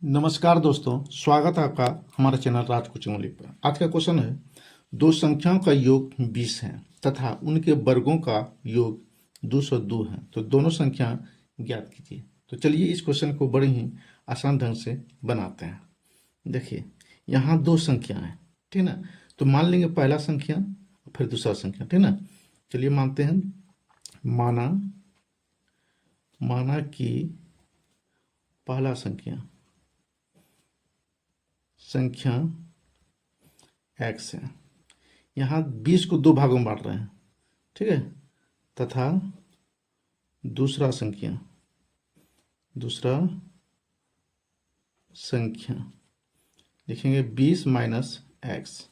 नमस्कार दोस्तों, स्वागत है आपका हमारे चैनल राज कोचिंग ओनली पर। आज का क्वेश्चन है, दो संख्याओं का योग 20 है तथा उनके वर्गों का योग 202 है, तो दोनों संख्या ज्ञात कीजिए। तो चलिए इस क्वेश्चन को बड़े ही आसान ढंग से बनाते हैं। देखिए, यहाँ दो संख्या है, ठीक ना। तो मान लेंगे पहला संख्या फिर दूसरा संख्या, ठीक ना। चलिए मानते हैं, माना माना कि पहला संख्या x है। यहाँ 20 को दो भागों में बांट रहे हैं, ठीक है। तथा दूसरा संख्या लिखेंगे 20 माइनस एक्स,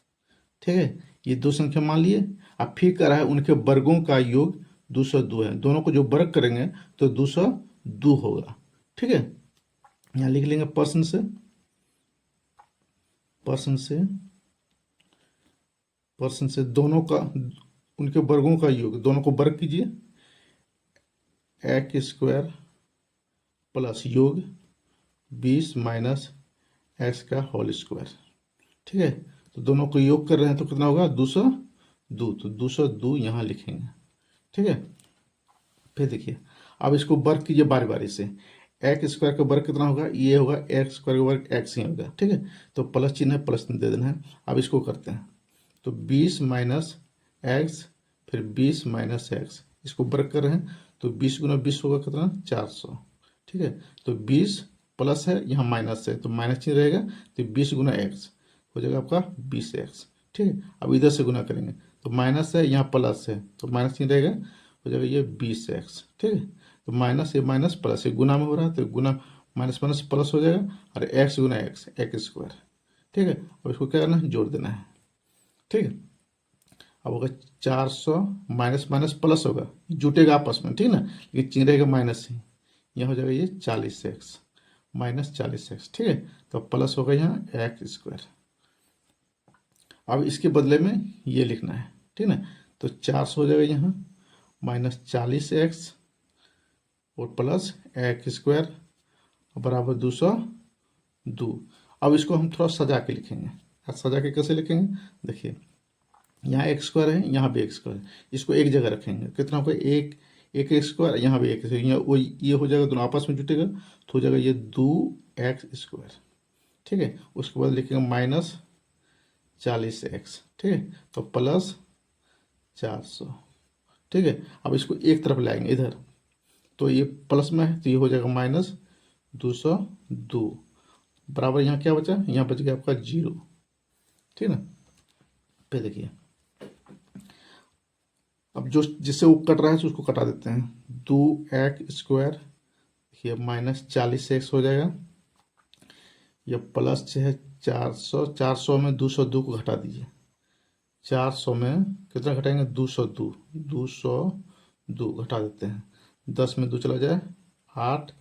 ठीक है। ये दो संख्या मान लिए। अब फिर कह रहा है उनके वर्गों का योग 202 है। दोनों को जो वर्ग करेंगे तो 202 होगा, ठीक है। यहाँ लिख लेंगे पर्सन से दोनों का, उनके वर्गों का योग, दोनों को वर्ग कीजिए। एक्स स्क्वायर प्लस योग 20 माइनस एक्स का होल स्क्वायर, ठीक है। तो दोनों को योग कर रहे हैं तो कितना होगा 202, तो 202 यहाँ लिखेंगे, ठीक है। फिर देखिए, अब इसको वर्ग कीजिए बारी बारी से। एक्स स्क्वायर का वर्ग कितना होगा, ये होगा एक्स स्क्वायर का वर्ग एक्स ही होगा, ठीक है। तो प्लस चिन्ह है, प्लस दे देना है। अब इसको करते हैं, तो 20 माइनस एक्स फिर 20 माइनस एक्स, इसको वर्ग कर रहे हैं तो 20 गुना 20 होगा कितना 400, ठीक है। तो 20 प्लस है, यहाँ माइनस है तो माइनस चिन्ह रहेगा, तो 20 गुना एक्स हो जाएगा आपका 20x, ठीक है। अब इधर से गुना करेंगे तो माइनस है, यहाँ प्लस है तो माइनस चिन्ह रहेगा, हो जाएगा ये 20x, ठीक है। तो माइनस ये माइनस प्लस, ये गुना में हो रहा है तो गुना माइनस माइनस प्लस हो जाएगा, और एक्स गुना एक्स स्क्वायर, ठीक है। अब इसको क्या करना है, जोड़ देना है, ठीक है। अब होगा 400 माइनस माइनस प्लस होगा, जुटेगा आपस में, ठीक है ना, लेकिन चिन्ह रहेगा माइनस ही। यह हो जाएगा ये 40x माइनस 40x, ठीक है। तो प्लस होगा यहाँ एक्स स्क्वायर। अब इसके बदले में ये लिखना है, ठीक ना। तो 400 हो जाएगा यहाँ माइनस 40x और प्लस एक्स स्क्वायर बराबर 202। अब इसको हम थोड़ा सजा के लिखेंगे। सजा के कैसे लिखेंगे, देखिए, यहाँ एक्स स्क्वायर है, यहाँ भी एक्स स्क्वायर है, इसको एक जगह रखेंगे, कितना होगा एक एक एक्स स्क्वायर, यहाँ भी एक, यहाँ वो ये हो जाएगा, दोनों आपस में जुटेगा तो हो जाएगा ये 2x स्क्वायर, ठीक है। उसके बाद लिखेंगे माइनस 40x, ठीक है। तो प्लस 400, ठीक है। अब इसको एक तरफ लाएंगे इधर, तो ये प्लस में है तो ये हो जाएगा माइनस 202 बराबर, यहाँ क्या बचा, यहाँ बच गया आपका 0, ठीक है ना। फिर देखिए, अब जो जिससे वो कट रहा है उसको कटा देते हैं। 2x स्क्वायर ये माइनस 40x हो जाएगा, ये प्लस है 400, 400 में 202 को घटा दीजिए। 400 में कितना घटाएंगे 202, 202 घटा देते हैं, 10 में 2 चला जाए 8,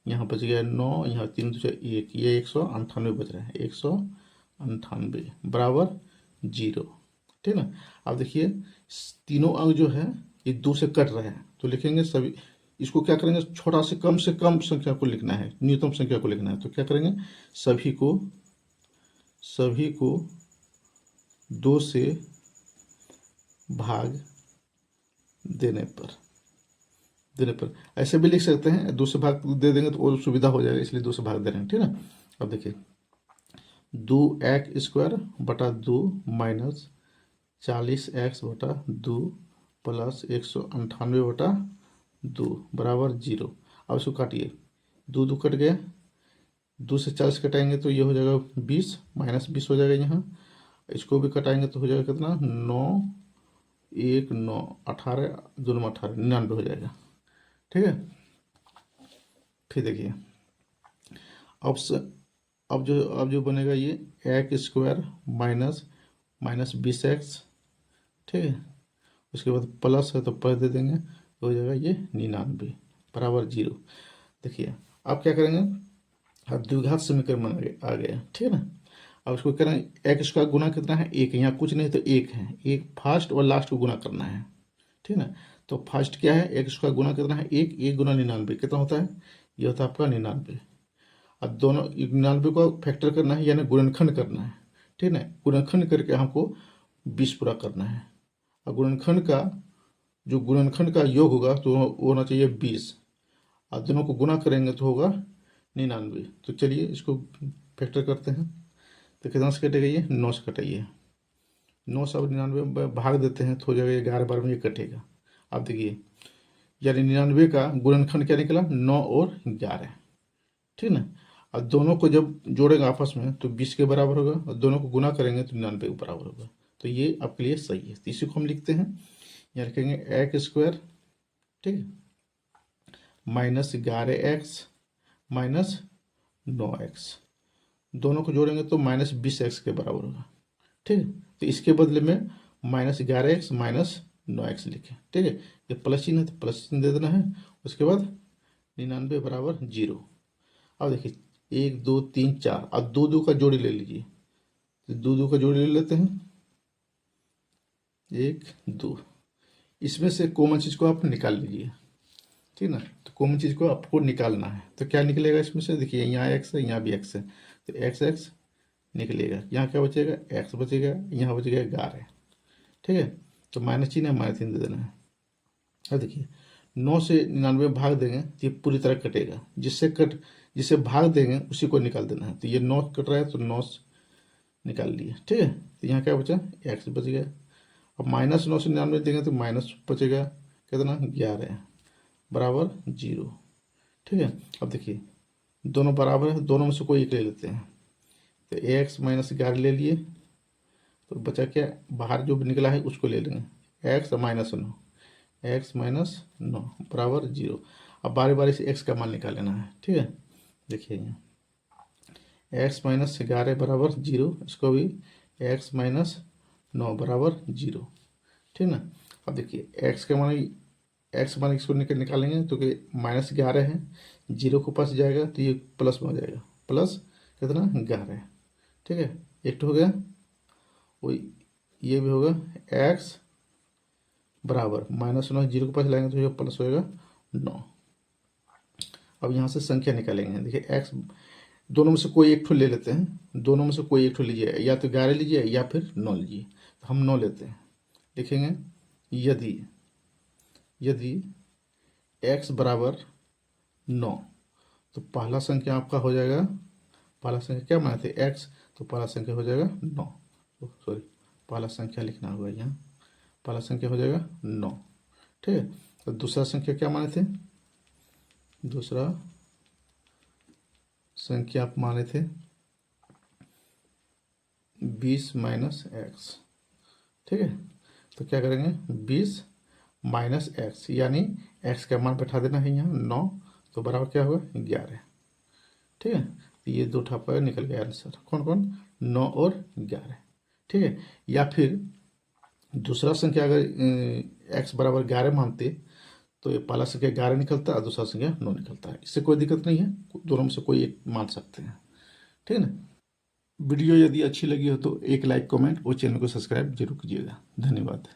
यहाँ बच गया 9, यहाँ 3 2 1, ये 198 बच रहा है, 198 बराबर 0, ठीक ना। अब देखिए, तीनों अंक जो है ये 2 से कट रहे हैं तो लिखेंगे सभी, इसको क्या करेंगे, छोटा से कम संख्या को लिखना है, न्यूनतम संख्या को लिखना है। तो क्या करेंगे, सभी को 2 से भाग देने पर ऐसे भी लिख सकते हैं, 2 से भाग दे देंगे तो और सुविधा हो जाएगा, इसलिए 2 से भाग दे रहे हैं, ठीक है। अब देखिए, 2x स्क्वायर बटा 2 माइनस 40x बटा 2 प्लस 198 बटा 2 बराबर 0। अब इसको काटिए, 2 कट गया, 2 से 40 कटाएंगे तो ये हो जाएगा 20 माइनस 20 हो जाएगा यहाँ। इसको भी कटाएंगे तो हो जाएगा कितना 9 1 9 18, दोनों में 18, 99 हो जाएगा, ठीक है। फिर देखिए, अब जो बनेगा ये एक्स स्क्वायर माइनस 20x, ठीक है। उसके बाद प्लस है तो प्लस दे देंगे तो हो जाएगा ये 99 बराबर 0। देखिए, अब क्या करेंगे, अब द्विघात समीकरण आ गया, ठीक है ना। अब उसको करेंगे एक्स का गुना कितना है, एक, यहाँ कुछ नहीं तो एक है, एक फर्स्ट और लास्ट को गुना करना है, ठीक है ना। तो फर्स्ट क्या है, एक्स का गुना कितना है, एक गुना 99 कितना होता है, ये होता है आपका 99। अब दोनों 99 को फैक्टर करना है यानी गुणनखंड करना है, ठीक है। गुणनखंड करके हमको 20 पूरा करना है। और गुणनखंड का जो गुणनखंड का योग होगा तो वो होना चाहिए 20, और दोनों को गुणा करेंगे तो होगा 99। तो चलिए इसको फैक्टर करते हैं। तो कितना से कटेगा, ये 9 से कटाइए। 9 से अब 99 में भाग देते हैं तो हो जाएगा 11 बार में ये कटेगा। अब देखिए यानी 99 का गुणनखंड क्या निकला, 9 और 11, ठीक ना। अब दोनों को जब जोड़ेंगे आपस में तो 20 के बराबर होगा, और दोनों को गुना करेंगे तो 99 के बराबर होगा। तो ये आपके लिए सही है। तो इसी को हम लिखते हैं, यहाँ लिखेंगे एक्स स्क्वायर, ठीक है, माइनस 11x माइनस 9x, दोनों को जोड़ेंगे तो माइनस 20x के बराबर होगा, ठीक है। तो इसके बदले में माइनस 11x माइनस 9x लिखें, ठीक है। ये प्लस चिन्ह है तो प्लस चिन्ह दे देना है। उसके बाद 99 बराबर 0। अब देखिए 1 2 3 4, अब दो दो का जोड़ी ले लीजिए। तो दो दो का जोड़ी ले लेते हैं, 1 2, इसमें से कॉमन चीज़ को आप निकाल लीजिए, ठीक ना। तो कॉमन चीज़ को आपको निकालना है। तो क्या निकलेगा इसमें से, देखिए यहाँ x है, यहाँ भी x है, तो x x निकलेगा। यहाँ क्या बचेगा, x बचेगा, यहाँ बचेगा 11, ठीक है। तो माइनस चिन्ह है, माइनस चिन्ह दे देना है। अब देखिए 9 से 99 में भाग देंगे तो ये पूरी तरह कटेगा, जिससे भाग देंगे उसी को निकाल देना है। तो ये 9 कट रहा है तो 9 निकाल लिए, ठीक है। तो यहाँ क्या बचा, x बच गया। अब माइनस 9 से 99 देंगे तो माइनस बचेगा कितना, 11 बराबर 0, ठीक है। अब देखिए दोनों बराबर है, दोनों में से कोई एक ले लेते हैं। तो x माइनस 11 ले लिए, तो बचा क्या, बाहर जो निकला है उसको ले लेंगे, x माइनस 9, x माइनस 9 बराबर 0। अब बारी बारी से x का मान निकाल लेना है, ठीक है। देखिए यहाँ x माइनस 11 बराबर 0, इसको भी x माइनस 9 बराबर 0, ठीक ना। अब देखिए x के मान इसको निकालेंगे तो कि माइनस 11 है, 0 को पास जाएगा तो ये प्लस में हो जाएगा, प्लस कितना 11, ठीक है। एक तो हो गया, वो ये भी होगा x बराबर माइनस 9, 0 के पास लाएंगे तो ये प्लस होएगा 9। अब यहाँ से संख्या निकालेंगे। देखिए x दोनों में से कोई एक ठो ले लेते हैं, दोनों में से कोई एक ठो लीजिए, या तो 11 लीजिए या फिर 9 लीजिए। तो हम 9 लेते हैं, लिखेंगे यदि x बराबर 9, तो पहला संख्या आपका हो जाएगा, पहला संख्या क्या माने थे x, तो पहला संख्या हो जाएगा 9, सॉरी पहला संख्या लिखना होगा यहाँ, पहला संख्या हो जाएगा 9, ठीक है। तो दूसरा संख्या क्या माने थे, दूसरा संख्या आप माने थे 20 माइनस एक्स, ठीक है। तो क्या करेंगे 20 माइनस एक्स, यानी एक्स का मान बैठा देना है यहाँ 9, तो बराबर क्या होगा 11, ठीक है। तो ये दो ठप्पा निकल गया आंसर, कौन कौन, 9 और 11, ठीक है। या फिर दूसरा संख्या अगर एक्स बराबर 11 मानते तो ये पहला संख्या 11 निकलता है और दूसरा संख्या 9 निकलता है। इससे कोई दिक्कत नहीं है, दोनों में से कोई एक मान सकते हैं, ठीक है ना। वीडियो यदि अच्छी लगी हो तो एक लाइक, कमेंट और चैनल को सब्सक्राइब जरूर कीजिएगा। धन्यवाद।